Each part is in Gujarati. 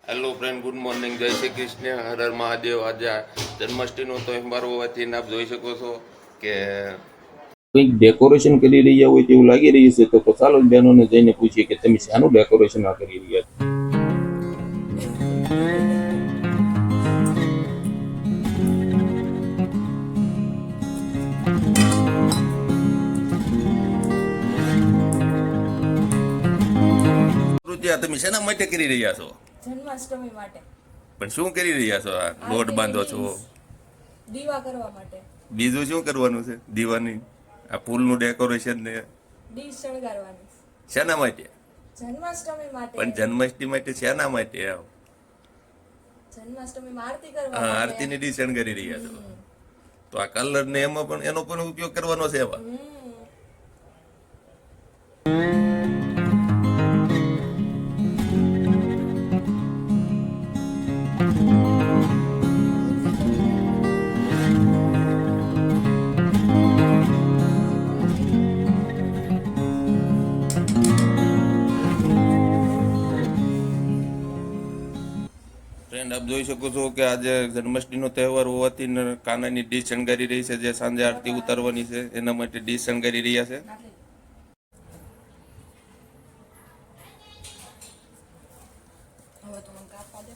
હેલો ફ્રેન્ડ, ગુડ મોર્નિંગ, જય શ્રી કૃષ્ણ, હર હર મહાદેવ. આજે જન્માષ્ટમીનો તહેવાર હોવાથી આપ જોઈ શકો છો કે કંઈક ડેકોરેશન કરી રહ્યા હોય તેવું લાગી રહ્યું છે. તો ચાલો બહેનોને જઈને પૂછીએ કે તમે શાનું ડેકોરેશન આ કરી રહ્યા છો. તમે શેના માટે કરી રહ્યા છો? જન્માષ્ટમી માટે. પણ શું કરી રહ્યા છો? આ લોટ બાંધો છો? દીવા કરવા માટે. બીજું શું કરવાનું છે? દીવાની આ ફૂલનું ડેકોરેશન ને ડીશ શણગારવાની. શેના માટે? જન્માષ્ટમી માટે. પણ જન્માષ્ટમી માટે શેના માટે? જન્માષ્ટમીમાં આરતી કરવા હા, માટે. આરતીની ડીશ શણગારી રહ્યા છો. તો આ કલર ને એમાં પણ એનો પણ ઉપયોગ કરવાનો છે એમાં. ફ્રેન્ડ, આપ જોઈ શકો છો કે આજે જન્માષ્ટમીનો તહેવાર હોવાથી કાનાની ડીશ શણગારી રહી છે. જે સાંજે આરતી ઉતારવાની છે એના માટે ડીશ શણગારી રહ્યા છે. હવે તો મને કાપવા દે.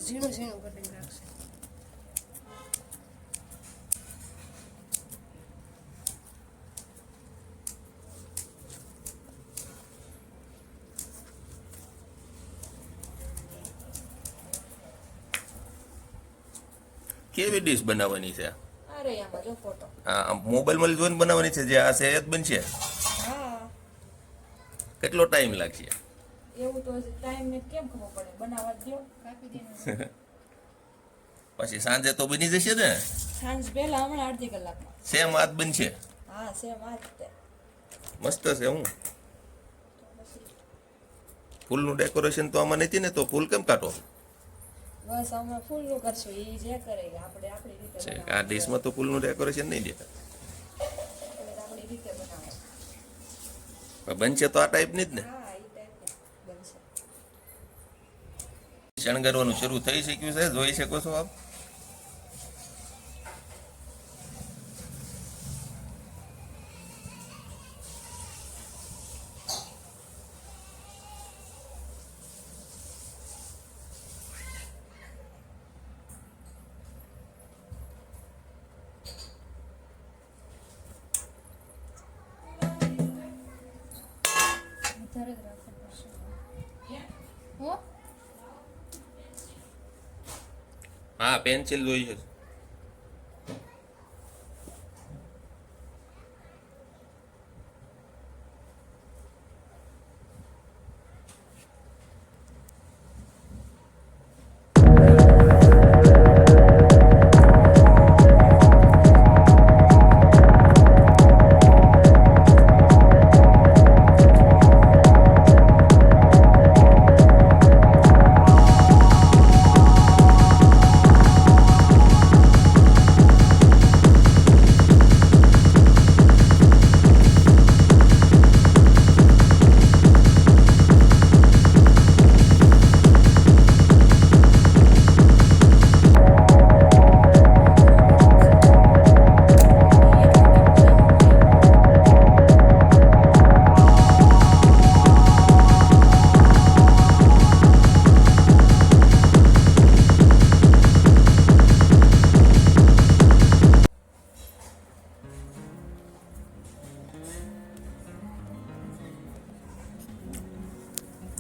ઝીણું ઝીણું કટિંગ રાખશે. કેવી ડીશ બનાવવાની છે? અરે આમાં જો ફોટો. આ મોબાઈલમાં જોઈને બનાવવાની છે? જે આ છે એ જ બનશે? હા, કેટલો ટાઈમ લાગશે? એવું તો ટાઈમ ને કેમ ખબર પડે? બનાવવા દો, કાપી દે. પછી સાંજે તો બની જશે ને? સાંજ પહેલા હમણાં અડધી કલાકમાં. સેમ આજ બનશે? હા, સેમ આ જ તે. મસ્ત છે. હું ફૂલનું ડેકોરેશન તો આમાં નથી ને, તો ફૂલ કેમ કાઢો? બસ અમે ફૂલનું કરશું, એ જે કરે આપણે આપણી રીતે છે બનાવવાનું. આ ડીશમાં તો ફૂલનું ડેકોરેશન નહીં દેતા. આપણે આપણી રીતે બનાવવાનું. બનશે તો આ ટાઈપની જ ને? હા, એ ટાઈપની બનશે. શણગારવાનું શરૂ થઈ શક્યું છે, જોઈ શકો છો આપ. વધારે જ રાખવું પડશે. હો? હા, પેન્સિલ જોઈ છે.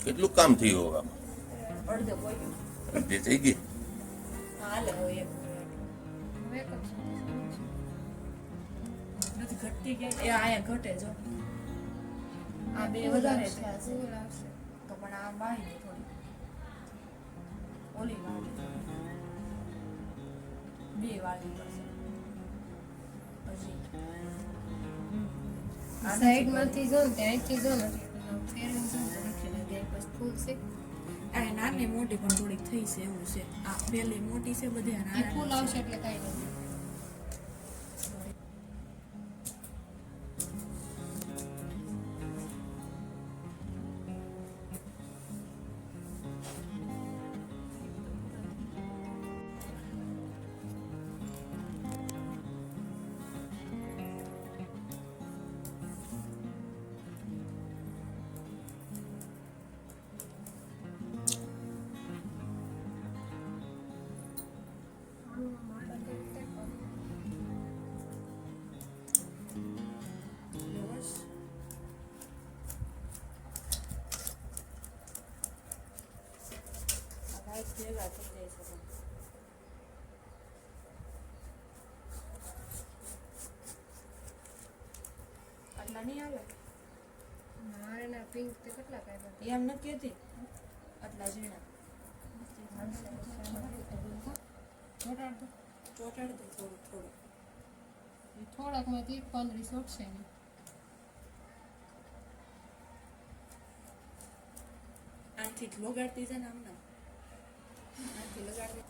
કેટલું કામ થયું આમાં? અડધો બોલ્યું. અડધી થઈ ગઈ. હાલે હવે એક મિનિટ. હવે એક જ નથી ઘટતી ક્યાંય. એ આયા ઘટે જો. આ બે વધારે છે. તો પણ આ બાળી થોડી. ઓલી વાળી. બે વાળી પડશે. હજી. સાઈડ માંથી જો ને ત્યાંથી જો ને ફેરવી જો ને લખેલું બે બસ ફૂલ છે આ નાની મોટી પણ થોડીક થઈ છે એવું છે. આ પેલી મોટી છે બધી આ એ નાના ફૂલ આવશે એટલે કાંઈ નથી. બસ. આ ભાઈ ભેગા થઈ જાય છે પણ. આટલા નહીં આવે મારે ના પિંક તે કેટલા કાંઈ એમ નથી કહેતી આટલા ઝીણા ચોટાડ દો. ચોટાડી દે થોડું થોડું. એ થોડાકમાંથી 15 ચોટશે ને. આથી જ લગાડતી છે ને આમને આથી લગાડતી.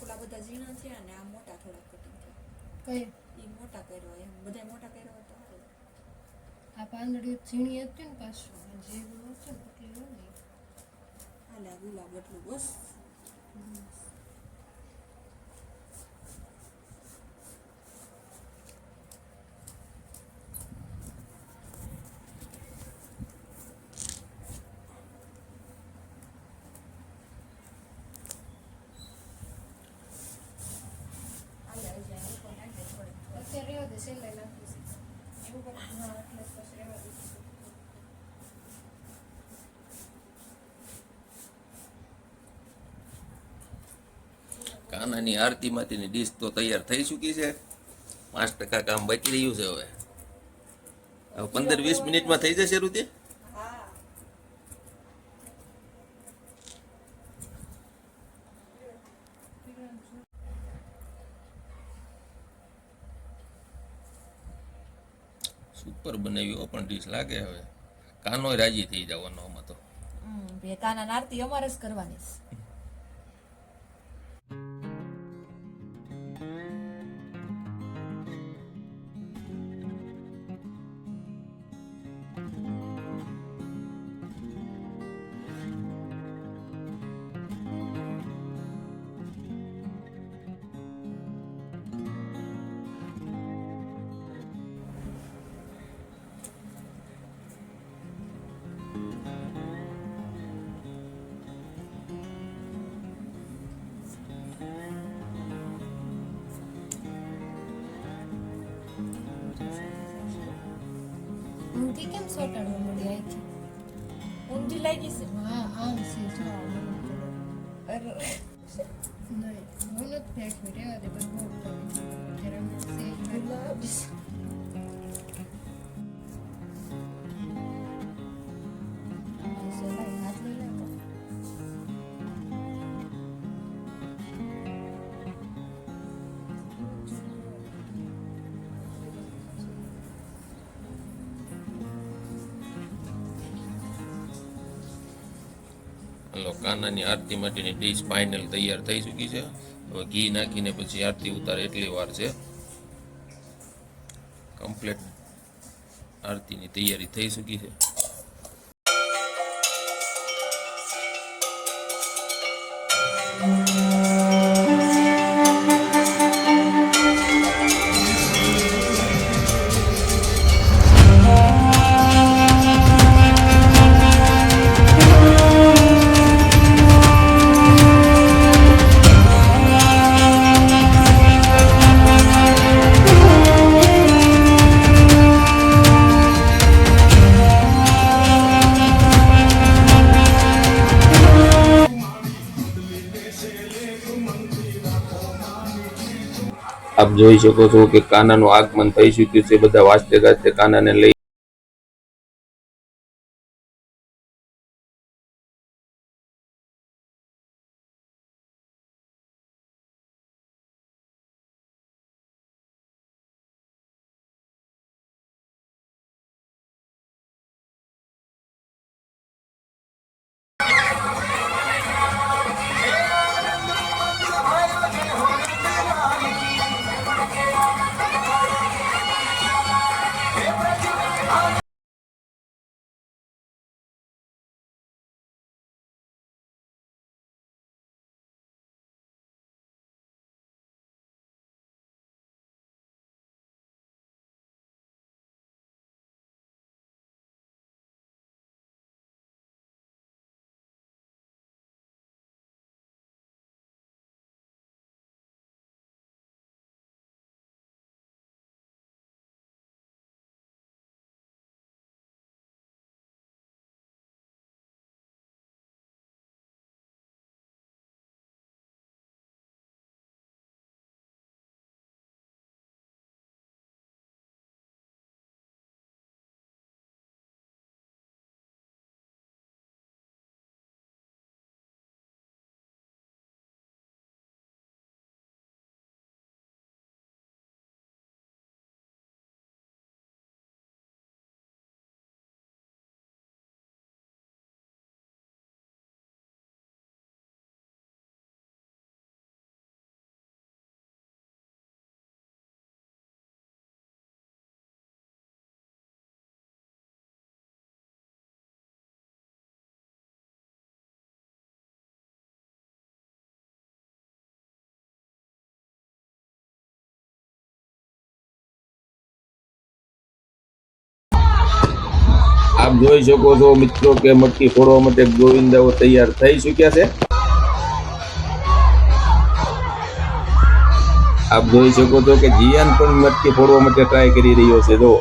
થોડા બધા ઝીણા થયા ને આ મોટા થોડા કટિંગ થયા. કઈ એ મોટા કર્યો એમ બધા મોટા કર્યો હોય તો સારું. આ પાંદડી ઝીણી હતી ને પાછું જે ગુલો છે ને એટલી લો નહીં. હાલે આ ગુલાબ એટલું બસ. હાલે હજી આ ઉપર નાખી દે થોડીક. અત્યારે રહેવા દે સેલાઈ નાખીશ. એવું કરે. હા એટલે પછી રહેવા દઈશ. કાનાની આરતી માટેની ડીશ તો તૈયાર થઈ ચૂકી છે. 5% કામ બાકી રહ્યું છે. હવે 15-20 મિનિટમાં થઈ જશે રૂતી. હા સુપર બનાવ્યો પણ ડીશ લાગે. હવે કાનોય રાજી થઈ જવાનો આમાં તો. ભેકાના આરતી અમારે જ કરવાની છે. ઊંધી કેમ ચોટાડવા મળી અહીંથી? ઊંધી લાગી છે. હા આમ છે જો આ મને થોડો. અરે નહીં હું નથી ફેંકવી રહેવા દે બસ બહુ પડી. જરા સેજ ગુલાબ. સેલાઈ હાથ લઈ લે તો. હલો, કાનાની આરતી માટેની ડીશ ફાઇનલ તૈયાર થઈ ચૂકી છે. હવે ઘી નાખીને પછી આરતી ઉતારે એટલી વાર છે. કમ્પ્લીટ આરતીની તૈયારી થઈ ચૂકી છે. આપ જોઈ શકો છો કે કાનાનું આગમન થઈ ચૂક્યું છે. બધા વાજતે ગાજતે કાનાને લઈ આપ જોઈ શકો છો મિત્રો કે મટકી ફોડવા માટે ગોવિંદાઓ તૈયાર થઈ ચૂક્યા છે. આપ જોઈ શકો છો કે જીયાન પણ મટકી ફોડવા માટે ટ્રાય કરી રહ્યો છે. જો